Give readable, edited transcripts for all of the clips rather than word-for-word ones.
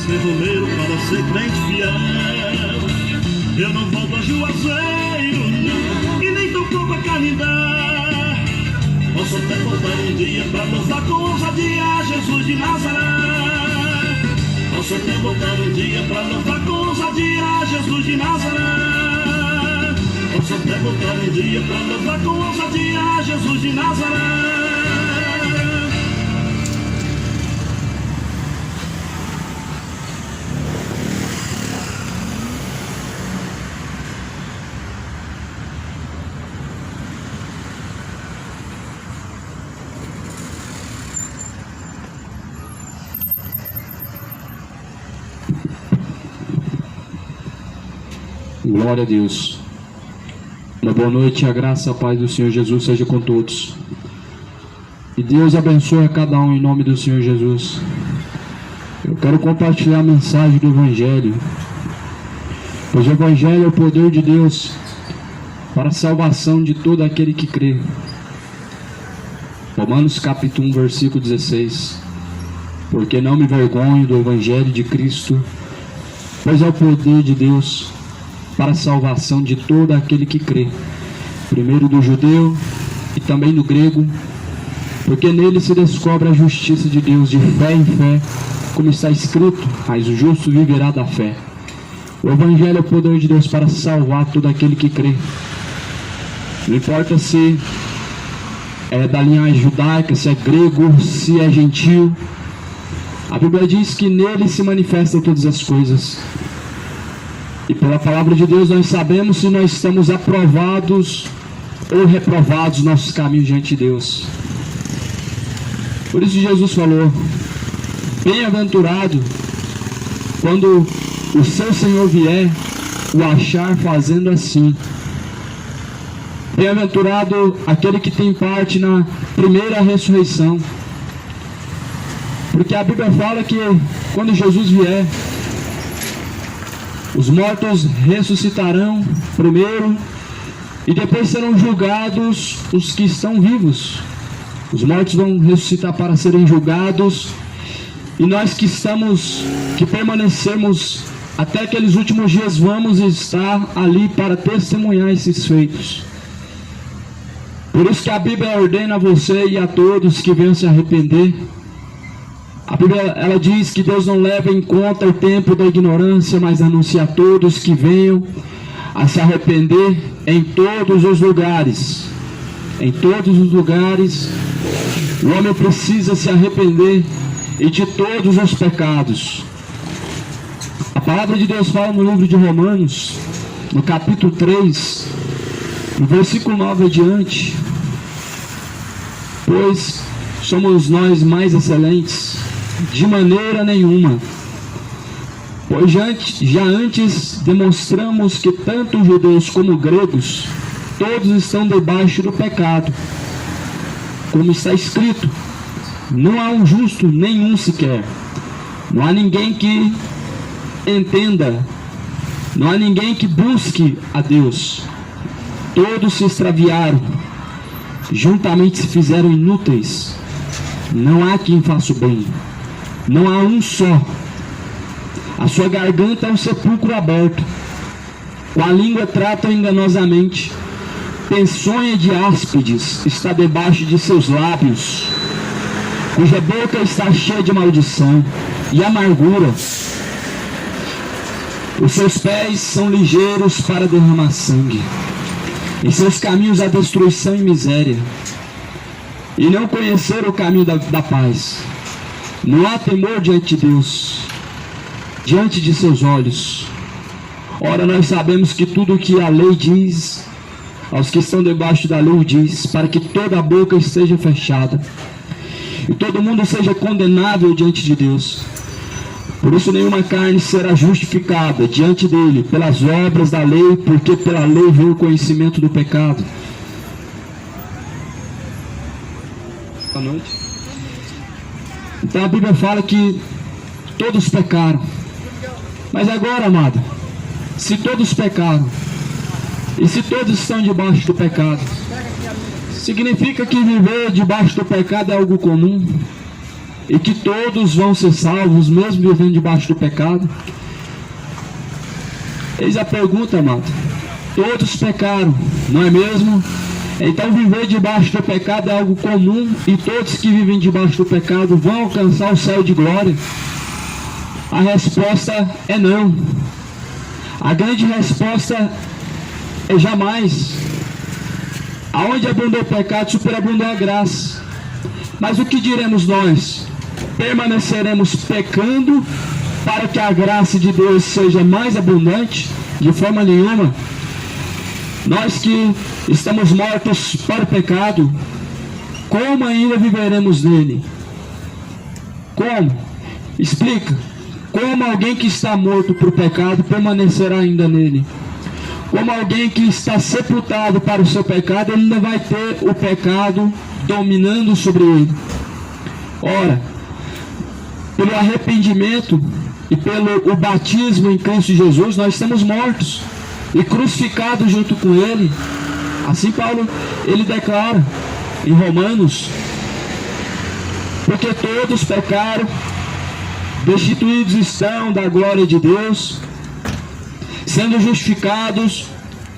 ser romeiro para ser crente fiel. Eu não volto a juazeiro, não, e nem tão pouco a carne dá. Posso até voltar um dia pra louvar com ousadia Jesus de Nazaré. Posso até voltar um dia pra louvar com ousadia Jesus de Nazaré. Posso até voltar um dia pra louvar com ousadia Jesus de Nazaré. Glória a Deus. Uma boa noite, a graça e a paz do Senhor Jesus seja com todos. E Deus abençoe a cada um em nome do Senhor Jesus. Eu quero compartilhar a mensagem do Evangelho, pois o Evangelho é o poder de Deus para a salvação de todo aquele que crê. Romanos capítulo 1, versículo 16. Porque não me envergonho do Evangelho de Cristo, pois é o poder de Deus para a salvação de todo aquele que crê, primeiro do judeu e também do grego, porque nele se descobre a justiça de Deus de fé em fé, como está escrito, mas o justo viverá da fé. O Evangelho é o poder de Deus para salvar todo aquele que crê. Não importa se é da linhagem judaica, se é grego, se é gentil, a Bíblia diz que nele se manifestam todas as coisas. E pela palavra de Deus nós sabemos se nós estamos aprovados ou reprovados nos nossos caminhos diante de Deus. Por isso Jesus falou: bem-aventurado quando o seu Senhor vier o achar fazendo assim. Bem-aventurado aquele que tem parte na primeira ressurreição. Porque a Bíblia fala que quando Jesus vier, os mortos ressuscitarão primeiro e depois serão julgados os que estão vivos. Os mortos vão ressuscitar para serem julgados, e nós que permanecemos até aqueles últimos dias vamos estar ali para testemunhar esses feitos. Por isso que a Bíblia ordena a você e a todos que venham se arrepender. A Bíblia ela diz que Deus não leva em conta o tempo da ignorância, mas anuncia a todos que venham a se arrepender em todos os lugares. Em todos os lugares, o homem precisa se arrepender e de todos os pecados. A palavra de Deus fala no livro de Romanos, no capítulo 3, no versículo 9 adiante: pois somos nós mais excelentes? De maneira nenhuma, pois já antes demonstramos que tanto judeus como gregos, todos estão debaixo do pecado. Como está escrito, não há um justo nenhum sequer, não há ninguém que entenda, não há ninguém que busque a Deus. Todos se extraviaram, juntamente se fizeram inúteis, não há quem faça o bem. Não há um só. A sua garganta é um sepulcro aberto, com a língua trata enganosamente. Peçonha de áspides está debaixo de seus lábios, cuja boca está cheia de maldição e amargura. Os seus pés são ligeiros para derramar sangue, em seus caminhos há destruição e miséria, e não conheceram o caminho da paz. Não há temor diante de Deus, diante de seus olhos. Ora, nós sabemos que tudo o que a lei diz, aos que estão debaixo da lei diz, para que toda a boca esteja fechada, e todo mundo seja condenável diante de Deus. Por isso nenhuma carne será justificada diante dele pelas obras da lei, porque pela lei veio o conhecimento do pecado. Boa noite. Então a Bíblia fala que todos pecaram. Mas agora, amado, se todos pecaram, e se todos estão debaixo do pecado, significa que viver debaixo do pecado é algo comum? e que todos vão ser salvos, mesmo vivendo debaixo do pecado? Eis a pergunta, amado. Todos pecaram, não é mesmo? Então viver debaixo do pecado é algo comum, e todos que vivem debaixo do pecado vão alcançar o céu de glória? A resposta é não. A grande resposta é jamais. Aonde abundou o pecado, superabundou a graça. Mas o que diremos nós? Permaneceremos pecando para que a graça de Deus seja mais abundante? De forma nenhuma. Nós que estamos mortos para o pecado, como ainda viveremos nele? Como? Explica. Como alguém que está morto para o pecado permanecerá ainda nele? Como alguém que está sepultado para o seu pecado, ele ainda vai ter o pecado dominando sobre ele? Ora, pelo arrependimento e pelo batismo em Cristo Jesus, nós estamos mortos e crucificados junto com ele. Assim Paulo, ele declara em Romanos: porque todos pecaram, destituídos estão da glória de Deus, sendo justificados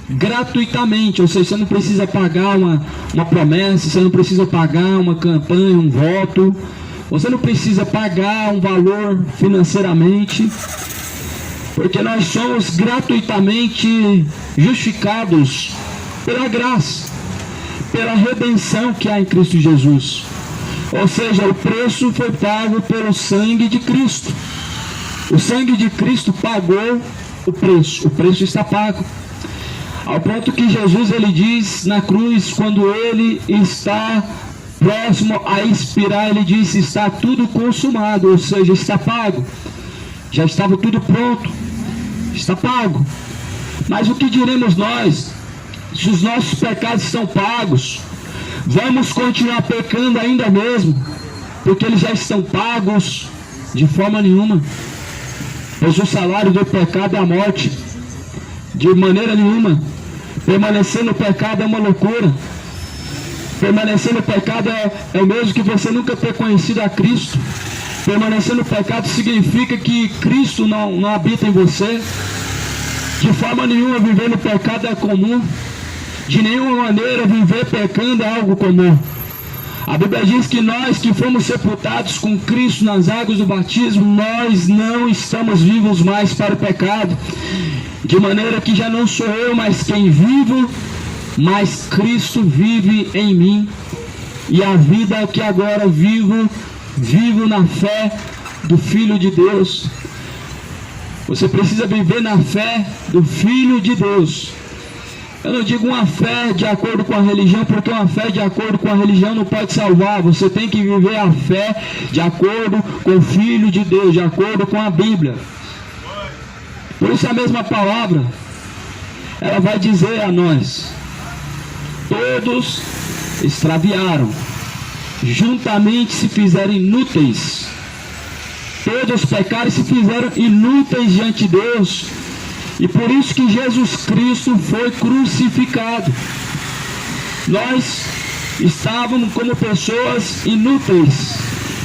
gratuitamente. Ou seja, você não precisa pagar uma promessa, você não precisa pagar uma campanha, um voto, você não precisa pagar um valor financeiramente, porque nós somos gratuitamente justificados pela graça, pela redenção que há em Cristo Jesus. Ou seja, o preço foi pago pelo sangue de Cristo. O sangue de Cristo pagou o preço está pago. Ao ponto que Jesus, ele diz na cruz, quando ele está próximo a expirar, ele diz: está tudo consumado, ou seja, está pago. Já estava tudo pronto, está pago. Mas o que diremos nós? Se os nossos pecados estão pagos, vamos continuar pecando ainda mesmo, porque eles já estão pagos? De forma nenhuma. Pois o salário do pecado é a morte. De maneira nenhuma. Permanecer no pecado é uma loucura. Permanecer no pecado é o mesmo que você nunca ter conhecido a Cristo. Permanecer no pecado significa que Cristo não habita em você. De forma nenhuma viver no pecado é comum. De nenhuma maneira viver pecando é algo comum. A Bíblia diz que nós que fomos sepultados com Cristo nas águas do batismo, nós não estamos vivos mais para o pecado. De maneira que já não sou eu mais quem vivo, mas Cristo vive em mim. E a vida que agora vivo na fé do Filho de Deus. Você precisa viver na fé do Filho de Deus. Eu não digo uma fé de acordo com a religião, porque uma fé de acordo com a religião não pode salvar. Você tem que viver a fé de acordo com o Filho de Deus, de acordo com a Bíblia. Por isso a mesma palavra, ela vai dizer a nós: todos extraviaram, juntamente se fizeram inúteis. Todos pecaram e se fizeram inúteis diante de Deus. E por isso que Jesus Cristo foi crucificado. Nós estávamos como pessoas inúteis.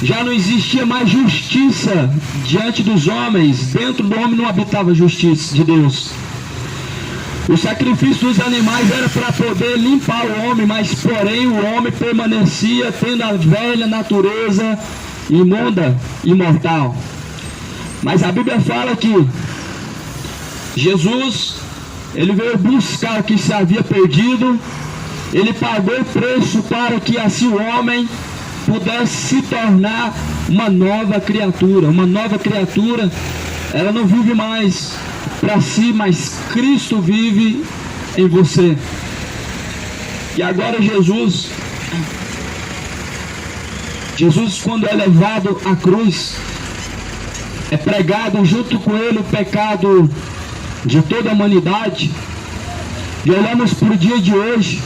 Já não existia mais justiça diante dos homens. Dentro do homem não habitava a justiça de Deus. O sacrifício dos animais era para poder limpar o homem, mas porém o homem permanecia tendo a velha natureza imunda e mortal. Mas a Bíblia fala que Jesus, ele veio buscar o que se havia perdido. Ele pagou o preço para que assim o homem pudesse se tornar uma nova criatura. Uma nova criatura, ela não vive mais para si, mas Cristo vive em você. E agora Jesus, quando é levado à cruz, é pregado junto com ele o pecado de toda a humanidade. E olhamos para o dia de hoje,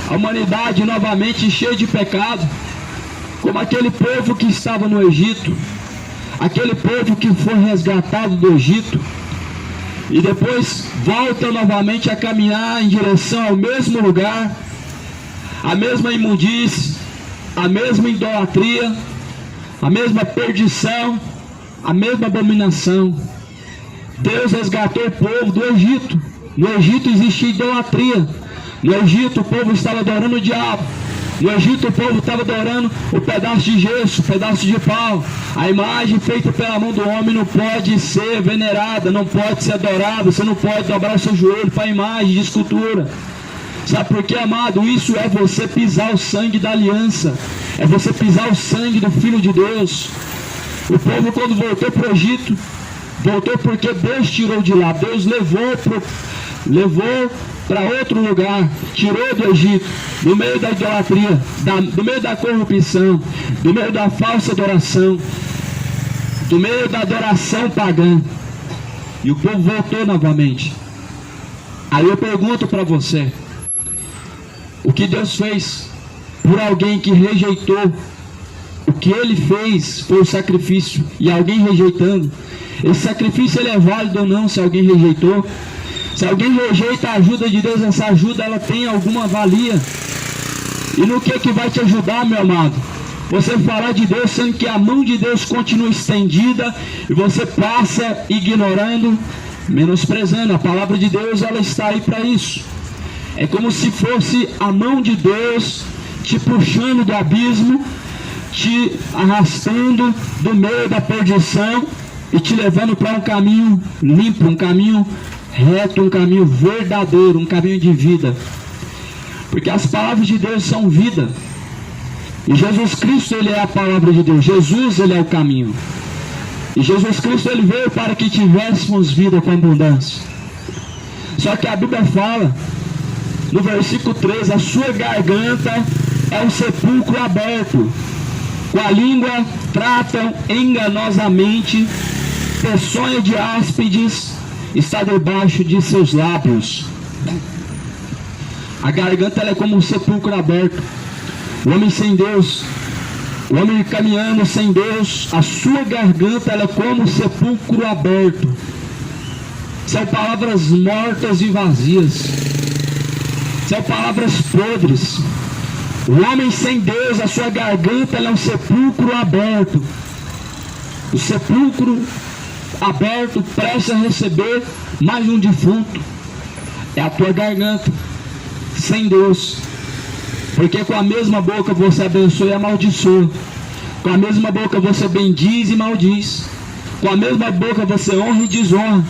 a humanidade novamente cheia de pecado, como aquele povo que estava no Egito, aquele povo que foi resgatado do Egito e depois volta novamente a caminhar em direção ao mesmo lugar, a mesma imundície, a mesma idolatria, a mesma perdição, a mesma abominação. Deus resgatou o povo do Egito. No Egito existia idolatria. No Egito o povo estava adorando o diabo. No Egito o povo estava adorando o pedaço de gesso, o pedaço de pau. A imagem feita pela mão do homem não pode ser venerada, não pode ser adorada. Você não pode dobrar o seu joelho para a imagem de escultura. Sabe por quê, amado? Isso é você pisar o sangue da aliança. É você pisar o sangue do Filho de Deus. O povo, quando voltou para o Egito, voltou porque Deus tirou de lá. Deus levou para outro lugar, tirou do Egito, do meio da idolatria, do meio da corrupção, do meio da falsa adoração, do meio da adoração pagã. E o povo voltou novamente. Aí eu pergunto para você, o que Deus fez por alguém que rejeitou? O que ele fez foi o sacrifício, e alguém rejeitando. Esse sacrifício ele é válido ou não se alguém rejeitou? Se alguém rejeita a ajuda de Deus, essa ajuda ela tem alguma valia. E no que vai te ajudar, meu amado? Você falar de Deus sendo que a mão de Deus continua estendida e você passa ignorando, menosprezando. A palavra de Deus ela está aí para isso. É como se fosse a mão de Deus te puxando do abismo, te arrastando do meio da perdição e te levando para um caminho limpo, um caminho reto, um caminho verdadeiro, um caminho de vida. Porque as palavras de Deus são vida. E Jesus Cristo, ele é a palavra de Deus. Jesus, ele é o caminho. E Jesus Cristo, ele veio para que tivéssemos vida com abundância. Só que a Bíblia fala, no versículo 3, a sua garganta é um sepulcro aberto. Com a língua tratam enganosamente, peçonha de áspides está debaixo de seus lábios. A garganta ela é como um sepulcro aberto. O homem sem Deus, o homem caminhando sem Deus, a sua garganta ela é como um sepulcro aberto. São palavras mortas e vazias. São palavras podres. O homem sem Deus, a sua garganta ela é um sepulcro aberto. O sepulcro aberto, prestes a receber mais um defunto. É a tua garganta sem Deus. Porque com a mesma boca você abençoa e amaldiçoa. Com a mesma boca você bendiz e maldiz. Com a mesma boca você honra e desonra.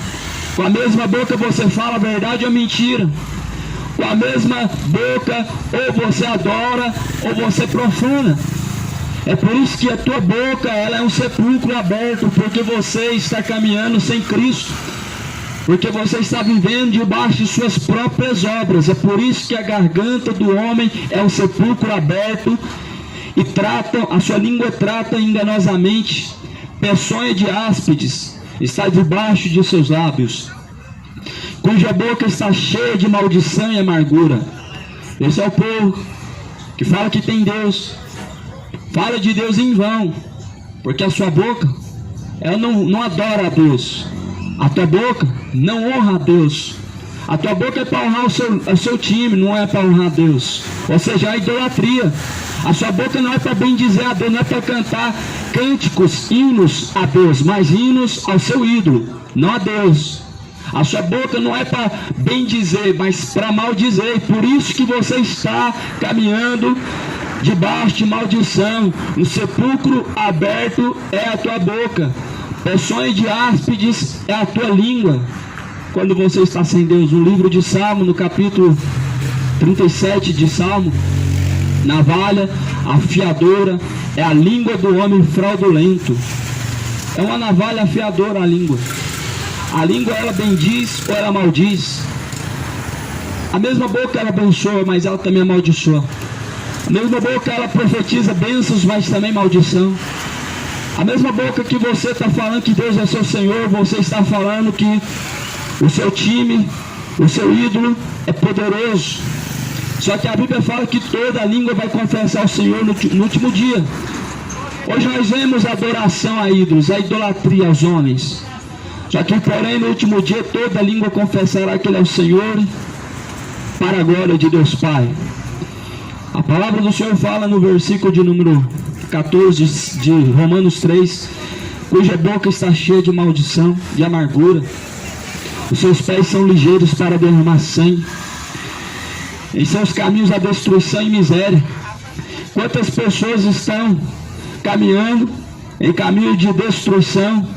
Com a mesma boca você fala a verdade ou mentira. Com a mesma boca ou você adora ou você profana. É por isso que a tua boca ela é um sepulcro aberto, porque você está caminhando sem Cristo, porque você está vivendo debaixo de suas próprias obras. É por isso que a garganta do homem é um sepulcro aberto e a sua língua trata enganosamente, peçonha de áspides está debaixo de seus lábios, cuja boca está cheia de maldição e amargura. Esse é o povo que fala que tem Deus, fala de Deus em vão, porque a sua boca ela não adora a Deus. A tua boca não honra a Deus. A tua boca é para honrar o seu time, não é para honrar a Deus. Ou seja, a idolatria. A sua boca não é para bendizer a Deus, não é para cantar cânticos, hinos a Deus, mas hinos ao seu ídolo, não a Deus. A sua boca não é para bendizer, mas para maldizer. Por isso que você está caminhando debaixo de maldição. Um sepulcro aberto é a tua boca. Peçonha de áspides é a tua língua. Quando você está sem Deus, no livro de Salmo, no capítulo 37 de Salmo, navalha afiadora é a língua do homem fraudulento. É uma navalha afiadora a língua. A língua ela bendiz ou ela maldiz. A mesma boca ela abençoa, mas ela também amaldiçoa. A mesma boca ela profetiza bênçãos, mas também maldição. A mesma boca que você está falando que Deus é seu Senhor, você está falando que o seu time, o seu ídolo é poderoso. Só que a Bíblia fala que toda língua vai confessar o Senhor no último dia. Hoje nós vemos a adoração a ídolos, a idolatria aos homens. Só que porém no último dia toda língua confessará que Ele é o Senhor, para a glória de Deus Pai. A palavra do Senhor fala no versículo de número 14 de Romanos 3, cuja boca está cheia de maldição, de amargura. Os seus pés são ligeiros para derramar sangue. Em seus caminhos a destruição e miséria. Quantas pessoas estão caminhando em caminho de destruição,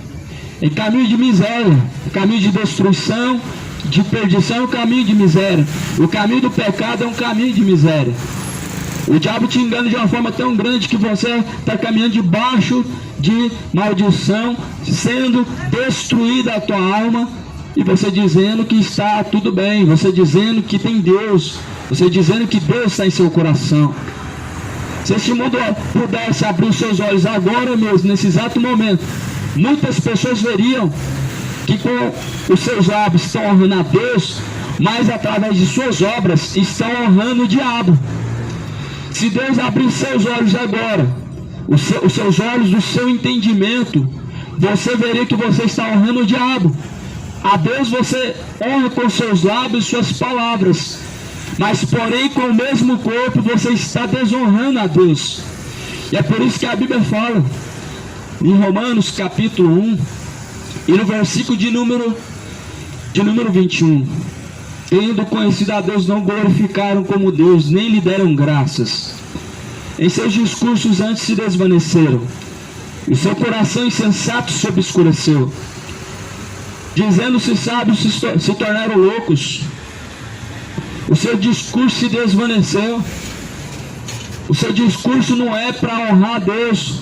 em caminho de miséria, caminho de destruição, de perdição, um caminho de miséria. O caminho do pecado é um caminho de miséria. O diabo te engana de uma forma tão grande que você está caminhando debaixo de maldição, sendo destruída a tua alma, e você dizendo que está tudo bem, você dizendo que tem Deus, você dizendo que Deus está em seu coração. Se esse mundo pudesse abrir os seus olhos agora mesmo, nesse exato momento, muitas pessoas veriam que com os seus lábios estão honrando a Deus, mas através de suas obras estão honrando o diabo. Se Deus abrir seus olhos agora, os seus olhos do seu entendimento, você veria que você está honrando o diabo. A Deus você honra com seus lábios e suas palavras, mas porém com o mesmo corpo você está desonrando a Deus. E é por isso que a Bíblia fala em Romanos capítulo 1 e no versículo de número 21: tendo conhecido a Deus, não glorificaram como Deus, nem lhe deram graças. Em seus discursos antes se desvaneceram, e seu coração insensato se obscureceu. Dizendo-se sábios, se tornaram loucos. O seu discurso se desvaneceu. O seu discurso não é para honrar a Deus.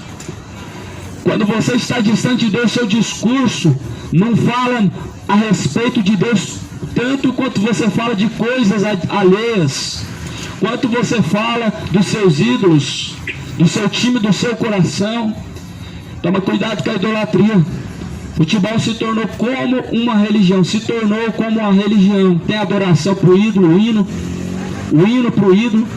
Quando você está distante de Deus, seu discurso não fala a respeito de Deus tanto quanto você fala de coisas alheias, quanto você fala dos seus ídolos, do seu time, do seu coração. Toma cuidado com a idolatria. Futebol se tornou como uma religião, se tornou como uma religião. Tem adoração para o ídolo, o hino para o ídolo.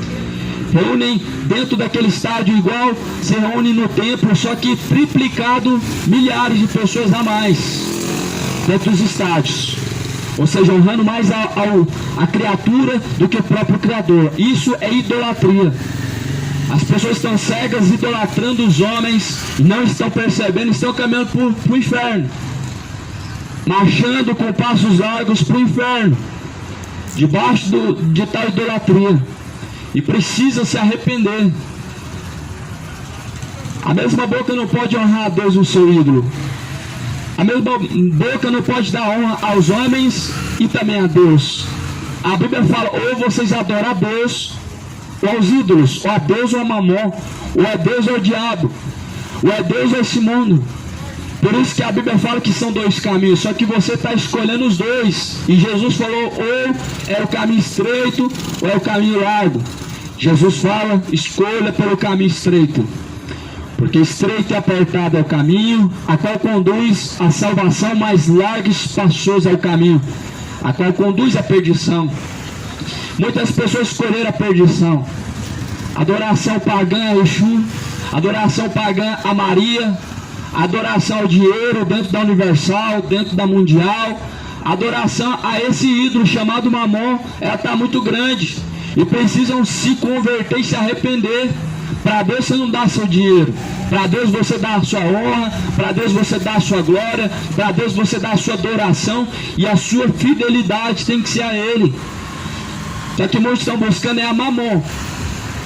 Reúnem dentro daquele estádio igual, se reúnem no templo, só que triplicado, milhares de pessoas a mais dentro dos estádios. Ou seja, honrando mais a criatura do que o próprio Criador. Isso é idolatria. As pessoas estão cegas, idolatrando os homens, não estão percebendo, estão caminhando para o inferno, marchando com passos largos para o inferno, debaixo de tal idolatria, e precisa se arrepender. A mesma boca não pode honrar a Deus, o seu ídolo. A mesma boca não pode dar honra aos homens e também a Deus. A Bíblia fala: ou vocês adoram a Deus, ou aos ídolos, ou a Deus ou a Mamon, ou a Deus ou o diabo, ou a Deus ou esse mundo. Por isso que a Bíblia fala que são dois caminhos, só que você está escolhendo os dois. E Jesus falou: ou é o caminho estreito, ou é o caminho largo. Jesus fala: escolha pelo caminho estreito, porque estreito e apertado é o caminho, a qual conduz à salvação, mais largo e espaçoso é o caminho, a qual conduz à perdição. Muitas pessoas escolheram a perdição. Adoração pagã a Exu, adoração pagã a Maria, adoração ao dinheiro dentro da Universal, dentro da Mundial, adoração a esse ídolo chamado Mamon. Ela está muito grande e precisam se converter e se arrepender. Para Deus você não dá seu dinheiro, para Deus você dá a sua honra, para Deus você dá a sua glória, para Deus você dá a sua adoração, e a sua fidelidade tem que ser a Ele. Só que muitos estão buscando é a Mamon.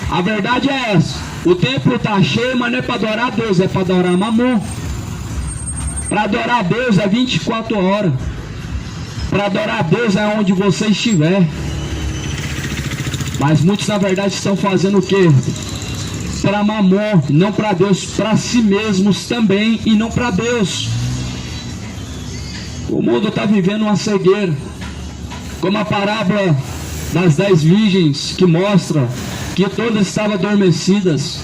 A verdade é essa: o templo está cheio, mas não é para adorar a Deus, é para adorar a Mamon. Para adorar a Deus é 24 horas. Para adorar a Deus é onde você estiver. Mas muitos na verdade estão fazendo o quê? Para Mamon, não para Deus, para si mesmos também, e não para Deus. O mundo está vivendo uma cegueira, como a parábola das 10 virgens, que mostra que todas estavam adormecidas.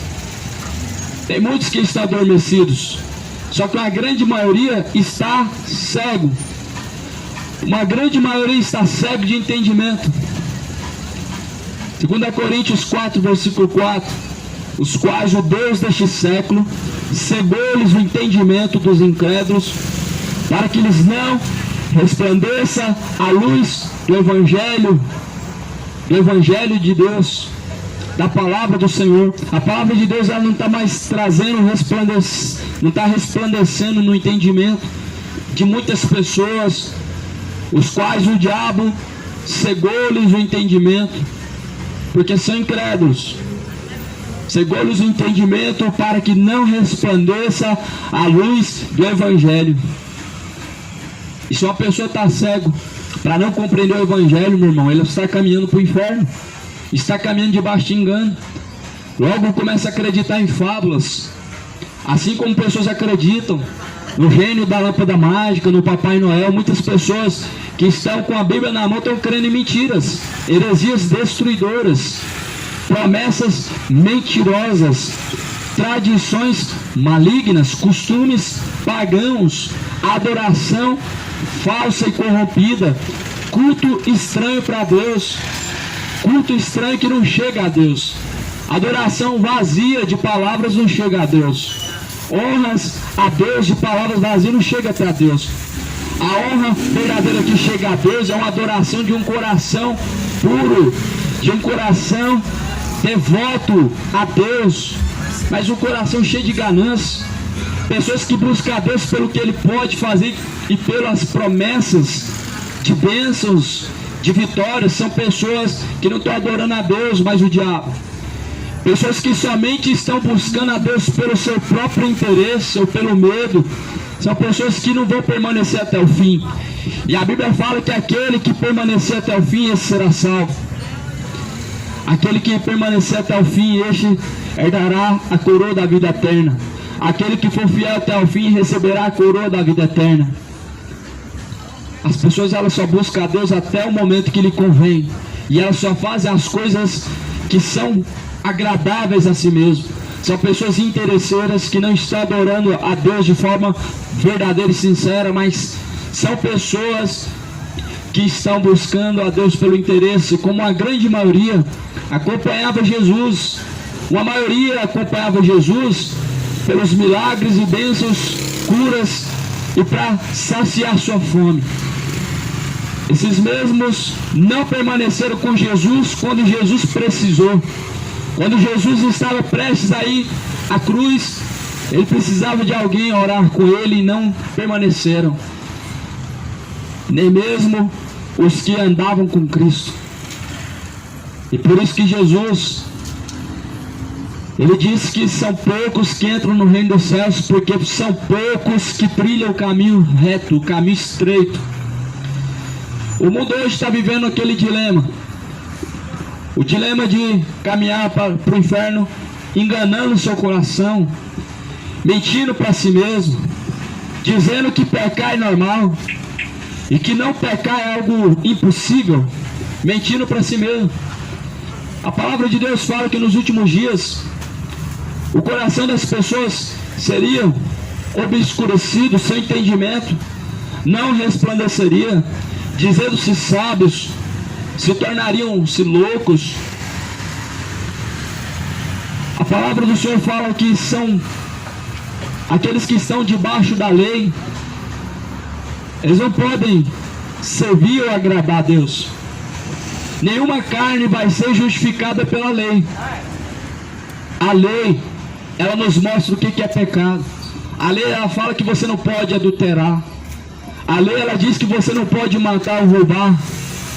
Tem muitos que estão adormecidos, só que a grande maioria está cego. Uma grande maioria está cego de entendimento. 2 Coríntios 4, versículo 4: os quais o Deus deste século cegou-lhes o entendimento dos incrédulos, para que lhes não resplandeça a luz do Evangelho de Deus. da palavra do Senhor. A palavra de Deus, ela não está mais trazendo não está resplandecendo no entendimento de muitas pessoas, os quais o diabo cegou-lhes o entendimento, porque são incrédulos. Cegou-lhes o entendimento para que não resplandeça a luz do Evangelho. E se uma pessoa está cego para não compreender o Evangelho, meu irmão, ele está caminhando para o inferno, está caminhando debaixo de engano. Logo começa a acreditar em fábulas, assim como pessoas acreditam no gênio da lâmpada mágica, no Papai Noel. Muitas pessoas que estão com a Bíblia na mão estão crendo em mentiras, heresias destruidoras, promessas mentirosas, tradições malignas, costumes pagãos, adoração falsa e corrompida, culto estranho para Deus, culto estranho que não chega a Deus, adoração vazia de palavras não chega a Deus, honras a Deus de palavras vazias não chega até a Deus. A honra verdadeira que chega a Deus é uma adoração de um coração puro, de um coração devoto a Deus, mas um coração cheio de ganância. Pessoas que buscam a Deus pelo que Ele pode fazer e pelas promessas de bênçãos, de vitórias. São pessoas que não estão adorando a Deus, mas o diabo. Pessoas que somente estão buscando a Deus pelo seu próprio interesse ou pelo medo. São pessoas que não vão permanecer até o fim. E a Bíblia fala que aquele que permanecer até o fim, esse será salvo. Aquele que permanecer até o fim, este herdará a coroa da vida eterna. Aquele que for fiel até o fim receberá a coroa da vida eterna. As pessoas, elas só buscam a Deus até o momento que lhe convém, e elas só fazem as coisas que são agradáveis a si mesmo. São pessoas interesseiras que não estão adorando a Deus de forma verdadeira e sincera, mas são pessoas que estão buscando a Deus pelo interesse, como a grande maioria acompanhava Jesus. Uma maioria acompanhava Jesus pelos milagres e bênçãos, curas e para saciar sua fome. Esses mesmos não permaneceram com Jesus quando Jesus precisou. Quando Jesus estava prestes a ir à cruz, ele precisava de alguém orar com ele e não permaneceram. Nem mesmo os que andavam com Cristo. E por isso que Jesus, ele disse que são poucos que entram no reino dos céus, porque são poucos que trilham o caminho reto, o caminho estreito. O mundo hoje está vivendo aquele dilema. O dilema de caminhar para o inferno, enganando o seu coração, mentindo para si mesmo, dizendo que pecar é normal e que não pecar é algo impossível, mentindo para si mesmo. A palavra de Deus fala que nos últimos dias o coração das pessoas seria obscurecido, sem entendimento, não resplandeceria, dizendo-se sábios, se tornariam-se loucos. A palavra do Senhor fala que são aqueles que estão debaixo da lei. Eles não podem servir ou agradar a Deus. Nenhuma carne vai ser justificada pela lei. A lei, ela nos mostra o que é pecado. A lei, ela fala que você não pode adulterar. A lei, ela diz que você não pode matar ou roubar.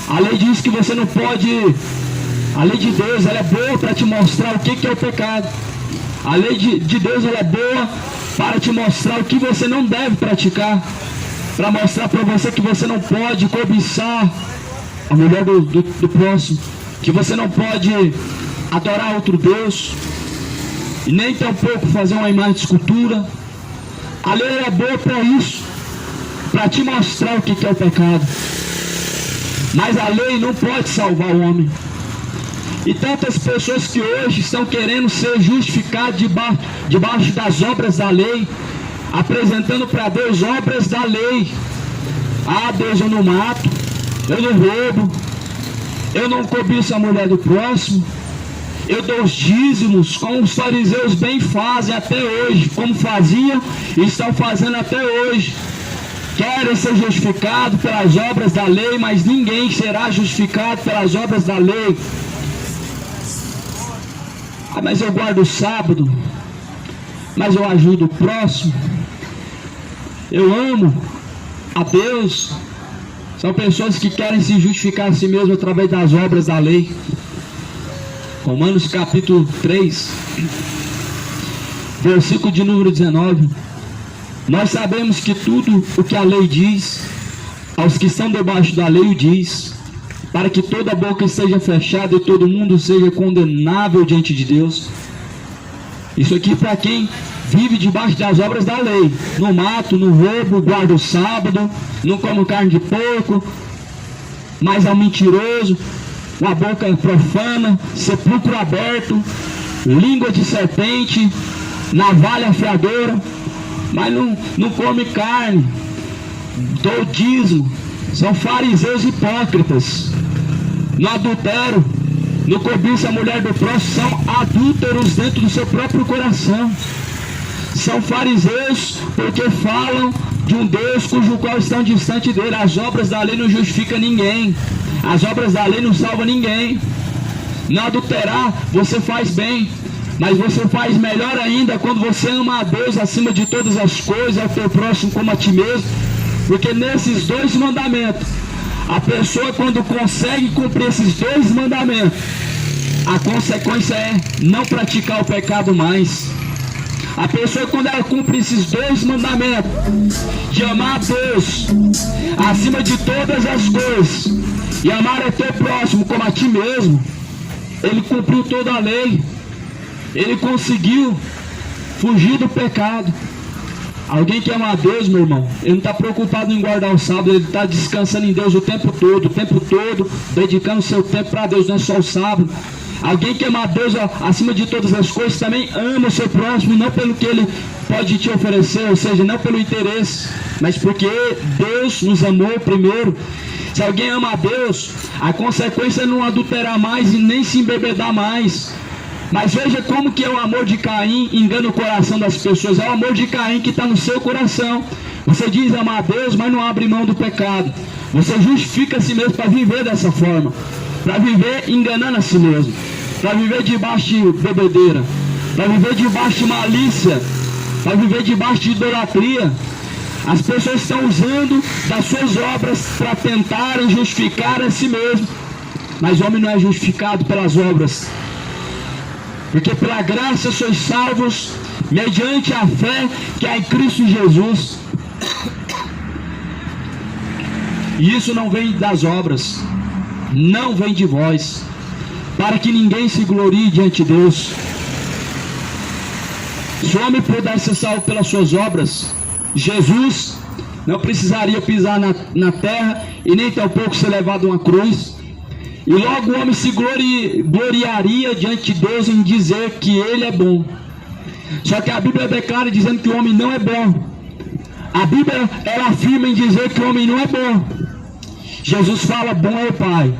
A lei diz que você não pode... A lei de Deus, ela é boa para te mostrar o que é o pecado. A lei de Deus, ela é boa para te mostrar o que você não deve praticar. Para mostrar para você que você não pode cobiçar a mulher do próximo. Que você não pode adorar outro Deus. E nem tampouco fazer uma imagem de escultura. A lei é boa para isso. Para te mostrar o que é o pecado. Mas a lei não pode salvar o homem. E tantas pessoas que hoje estão querendo ser justificadas debaixo das obras da lei, apresentando para Deus obras da lei. Ah, Deus, eu não mato, eu não roubo, eu não cobiço a mulher do próximo, eu dou os dízimos, como os fariseus bem fazem até hoje, como faziam e estão fazendo até hoje. Querem ser justificados pelas obras da lei, mas ninguém será justificado pelas obras da lei. Ah, mas eu guardo o sábado, mas eu ajudo o próximo, eu amo a Deus. São pessoas que querem se justificar a si mesmo através das obras da lei. Romanos capítulo 3, versículo de número 19. Nós sabemos que tudo o que a lei diz, aos que estão debaixo da lei o diz, para que toda boca esteja fechada e todo mundo seja condenável diante de Deus. Isso aqui para quem vive debaixo das obras da lei. Não mato, não roubo, guardo o sábado, não como carne de porco, mas é um mentiroso, uma boca profana, sepulcro aberto, língua de serpente, navalha afiadora, mas não come carne, dou dízimo. São fariseus hipócritas. Não adulteram, não cobiça a mulher do próximo, são adúlteros dentro do seu próprio coração. São fariseus porque falam de um Deus cujo qual estão distante dele. As obras da lei não justificam ninguém, as obras da lei não salvam ninguém. Não adulterar, você faz bem, mas você faz melhor ainda quando você ama a Deus acima de todas as coisas, ao teu próximo como a ti mesmo. Porque nesses dois mandamentos, a pessoa quando consegue cumprir esses dois mandamentos, a consequência é não praticar o pecado mais. A pessoa quando ela cumpre esses dois mandamentos, de amar a Deus acima de todas as coisas e amar o teu próximo como a ti mesmo, ele cumpriu toda a lei, ele conseguiu fugir do pecado. Alguém que ama a Deus, meu irmão, ele não está preocupado em guardar o sábado, ele está descansando em Deus o tempo todo, dedicando o seu tempo para Deus, não é só o sábado. Alguém que ama a Deus acima de todas as coisas também ama o seu próximo, não pelo que ele pode te oferecer, ou seja, não pelo interesse, mas porque Deus nos amou primeiro. Se alguém ama a Deus, a consequência é não adulterar mais e nem se embebedar mais. Mas veja como que é o amor de Caim engana o coração das pessoas. É o amor de Caim que está no seu coração. Você diz amar a Deus, mas não abre mão do pecado. Você justifica a si mesmo para viver dessa forma, para viver enganando a si mesmo, para viver debaixo de bebedeira, para viver debaixo de malícia, para viver debaixo de idolatria. As pessoas estão usando das suas obras para tentarem justificar a si mesmo, mas o homem não é justificado pelas obras, porque pela graça sois salvos mediante a fé que há em Cristo Jesus. E isso não vem das obras, não vem de vós, para que ninguém se glorie diante de Deus. Se o homem pudesse ser salvo pelas suas obras, Jesus não precisaria pisar na terra e nem tampouco ser levado a uma cruz. E logo o homem se gloriaria diante de Deus em dizer que ele é bom. Só que a Bíblia declara dizendo que o homem não é bom. A Bíblia ela afirma em dizer que o homem não é bom. Jesus fala: bom é o Pai,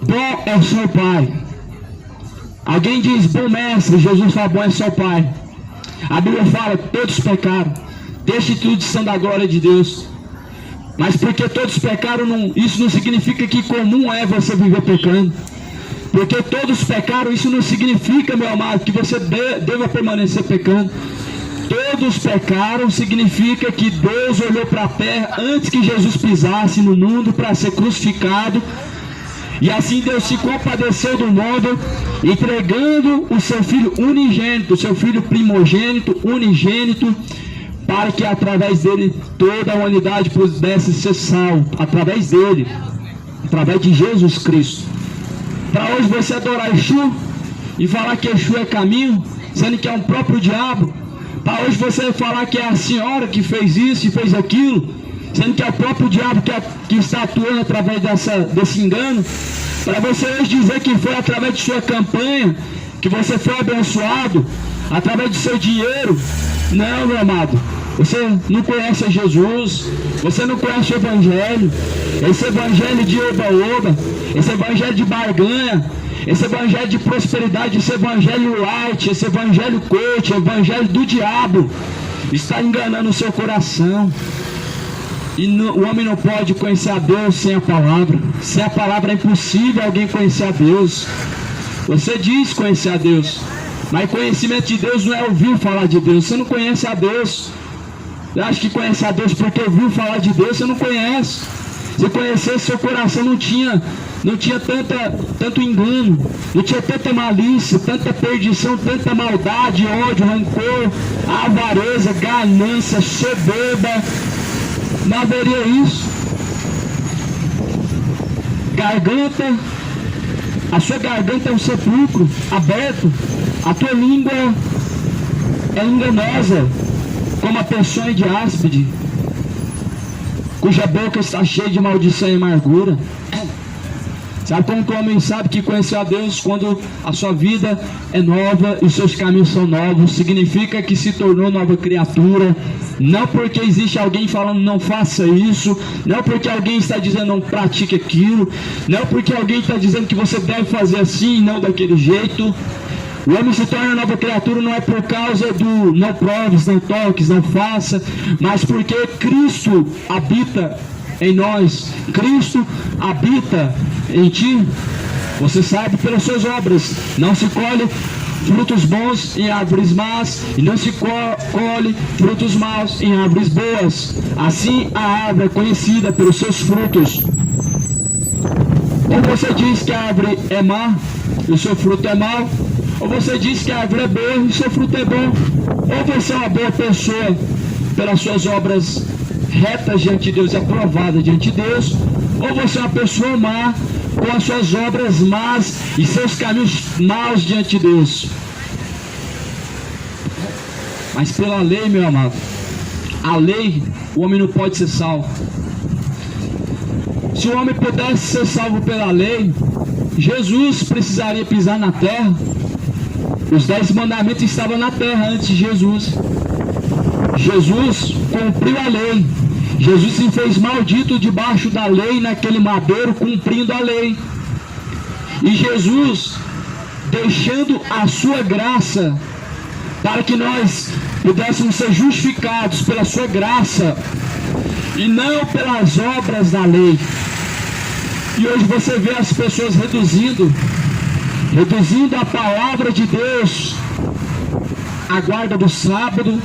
bom é o seu Pai. Alguém diz bom mestre, Jesus fala bom é seu Pai. A Bíblia fala todos pecaram, destituição da glória de Deus. Mas porque todos pecaram, isso não significa que comum é você viver pecando. Porque todos pecaram, isso não significa, meu amado, que você deva permanecer pecando. Todos pecaram significa que Deus olhou para a terra antes que Jesus pisasse no mundo para ser crucificado. E assim Deus se compadeceu do mundo, entregando o seu Filho unigênito, o seu Filho primogênito, unigênito, para que através dele toda a humanidade pudesse ser salva, através dele, através de Jesus Cristo. Para hoje você adorar Exu e falar que Exu é caminho, sendo que é um próprio diabo. Para hoje você falar que é a senhora que fez isso e fez aquilo, sendo que é o próprio diabo que está atuando através desse engano. Para você hoje dizer que foi através de sua campanha que você foi abençoado, através do seu dinheiro. Não, meu amado, você não conhece a Jesus, você não conhece o Evangelho, esse Evangelho de oba-oba, esse Evangelho de barganha, esse Evangelho de prosperidade, esse Evangelho light, esse Evangelho coach, Evangelho do diabo, está enganando o seu coração. E o homem não pode conhecer a Deus sem a palavra. Sem a palavra é impossível alguém conhecer a Deus. Você diz conhecer a Deus, mas conhecimento de Deus não é ouvir falar de Deus. Você não conhece a Deus. Você acha que conhece a Deus porque ouviu falar de Deus? Você não conhece. Se conhecesse, seu coração não tinha tanto engano, não tinha tanta malícia, tanta perdição, tanta maldade, ódio, rancor, avareza, ganância, soberba. Não haveria isso. Garganta, a sua garganta é um sepulcro aberto, a tua língua é enganosa, como a peçonha de áspide, cuja boca está cheia de maldição e amargura. Sabe como que o homem sabe que conheceu a Deus? Quando a sua vida é nova e os seus caminhos são novos. Significa que se tornou nova criatura. Não porque existe alguém falando não faça isso, não porque alguém está dizendo não pratique aquilo, não porque alguém está dizendo que você deve fazer assim e não daquele jeito. O homem se torna nova criatura não é por causa do não proves, não toques, não faça, mas porque Cristo habita em nós. Cristo habita em ti. Você sabe pelas suas obras. Não se colhe frutos bons em árvores más, e não se colhe frutos maus em árvores boas. Assim a árvore é conhecida pelos seus frutos. Ou você diz que a árvore é má e o seu fruto é mau, ou você diz que a árvore é boa e o seu fruto é bom. Ou você é uma boa pessoa pelas suas obras retas diante de Deus e aprovada diante de Deus, ou você é uma pessoa má com as suas obras más e seus caminhos maus diante de Deus. Mas pela lei, meu amado, a lei, o homem não pode ser salvo. Se o homem pudesse ser salvo pela lei, Jesus precisaria pisar na terra. Os 10 mandamentos estavam na terra antes de Jesus. Jesus cumpriu a lei. Jesus se fez maldito debaixo da lei naquele madeiro, cumprindo a lei. E Jesus, deixando a sua graça, para que nós pudéssemos ser justificados pela sua graça e não pelas obras da lei. E hoje você vê as pessoas reduzindo a palavra de Deus, a guarda do sábado,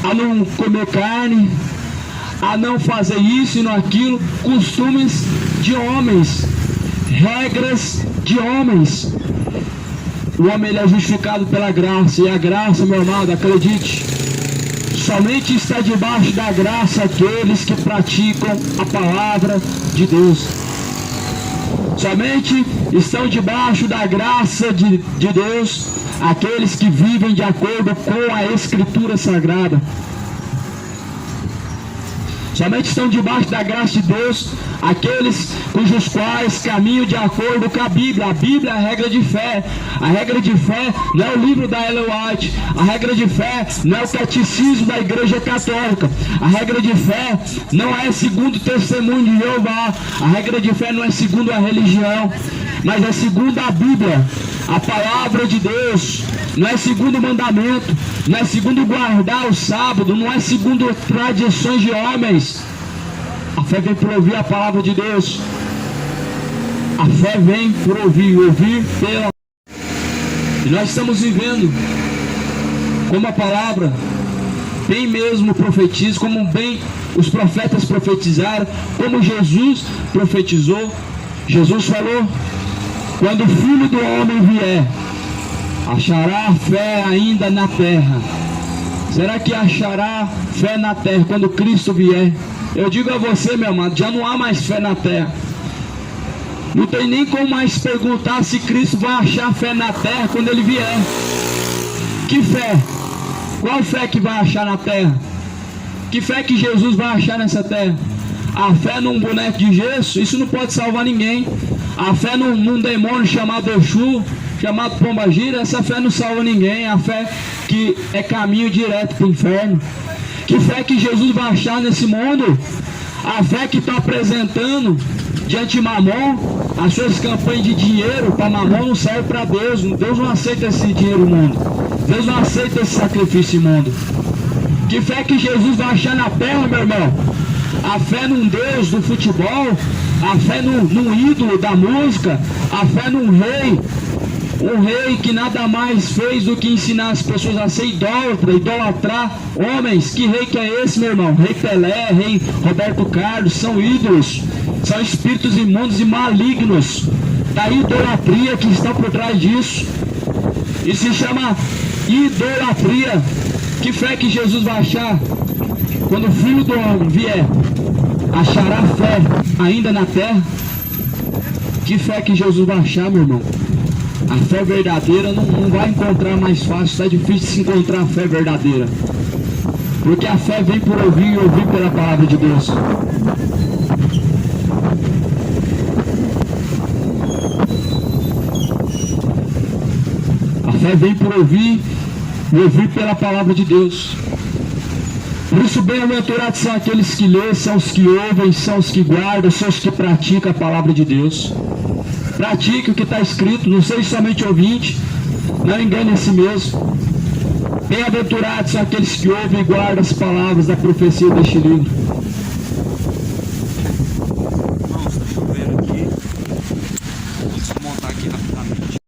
a não comer carne, a não fazer isso e não aquilo, costumes de homens, regras de homens. O homem ele é justificado pela graça, e a graça, meu amado, acredite, somente está debaixo da graça aqueles que praticam a palavra de Deus. Somente estão debaixo da graça de Deus aqueles que vivem de acordo com a Escritura Sagrada. Somente estão debaixo da graça de Deus aqueles cujos quais caminham de acordo com a Bíblia. A Bíblia é a regra de fé. A regra de fé não é o livro da Ellen White. A regra de fé não é o catecismo da Igreja Católica. A regra de fé não é segundo o testemunho de Jeová. A regra de fé não é segundo a religião, mas é segundo a Bíblia, a palavra de Deus. Não é segundo o mandamento, não é segundo guardar o sábado, não é segundo tradições de homens. A fé vem por ouvir a palavra de Deus. A fé vem por ouvir pela. E nós estamos vivendo como a palavra bem mesmo profetiza, como bem os profetas profetizaram, como Jesus profetizou. Jesus falou: quando o Filho do Homem vier, achará fé ainda na terra? Será que achará fé na terra quando Cristo vier? Eu digo a você, meu amado, já não há mais fé na terra. Não tem nem como mais perguntar se Cristo vai achar fé na terra quando Ele vier. Que fé? Qual fé que vai achar na terra? Que fé que Jesus vai achar nessa terra? A fé num boneco de gesso, isso não pode salvar ninguém. A fé num demônio chamado Exu, chamado Pombagira, essa fé não salva ninguém. A fé que é caminho direto para o inferno. Que fé que Jesus vai achar nesse mundo? A fé que está apresentando diante de Mamon, as suas campanhas de dinheiro para Mamon não serve para Deus. Deus não aceita esse dinheiro imundo. Deus não aceita esse sacrifício imundo. Que fé que Jesus vai achar na terra, meu irmão? A fé num Deus do futebol, a fé num ídolo da música, a fé num rei, Um rei que nada mais fez do que ensinar as pessoas a ser idólatra, idolatrar homens. Que rei que é esse, meu irmão? Rei Pelé, rei Roberto Carlos, são ídolos, são espíritos imundos e malignos da idolatria que está por trás disso. E se chama idolatria. Que fé que Jesus vai achar quando o Filho do Homem vier? Achará fé ainda na terra? Que fé que Jesus vai achar, meu irmão? A fé verdadeira não vai encontrar mais fácil. Está difícil se encontrar a fé verdadeira, porque a fé vem por ouvir e ouvir pela palavra de Deus. A fé vem por ouvir e ouvir pela palavra de Deus. Por isso, bem-aventurados são aqueles que lêem, são os que ouvem, são os que guardam, são os que praticam a palavra de Deus. Pratique o que está escrito, não seja somente ouvinte, não engane a si mesmo. Bem-aventurados são aqueles que ouvem e guardam as palavras da profecia deste livro. Irmãos, está chovendo aqui. Vou desmontar aqui rapidamente.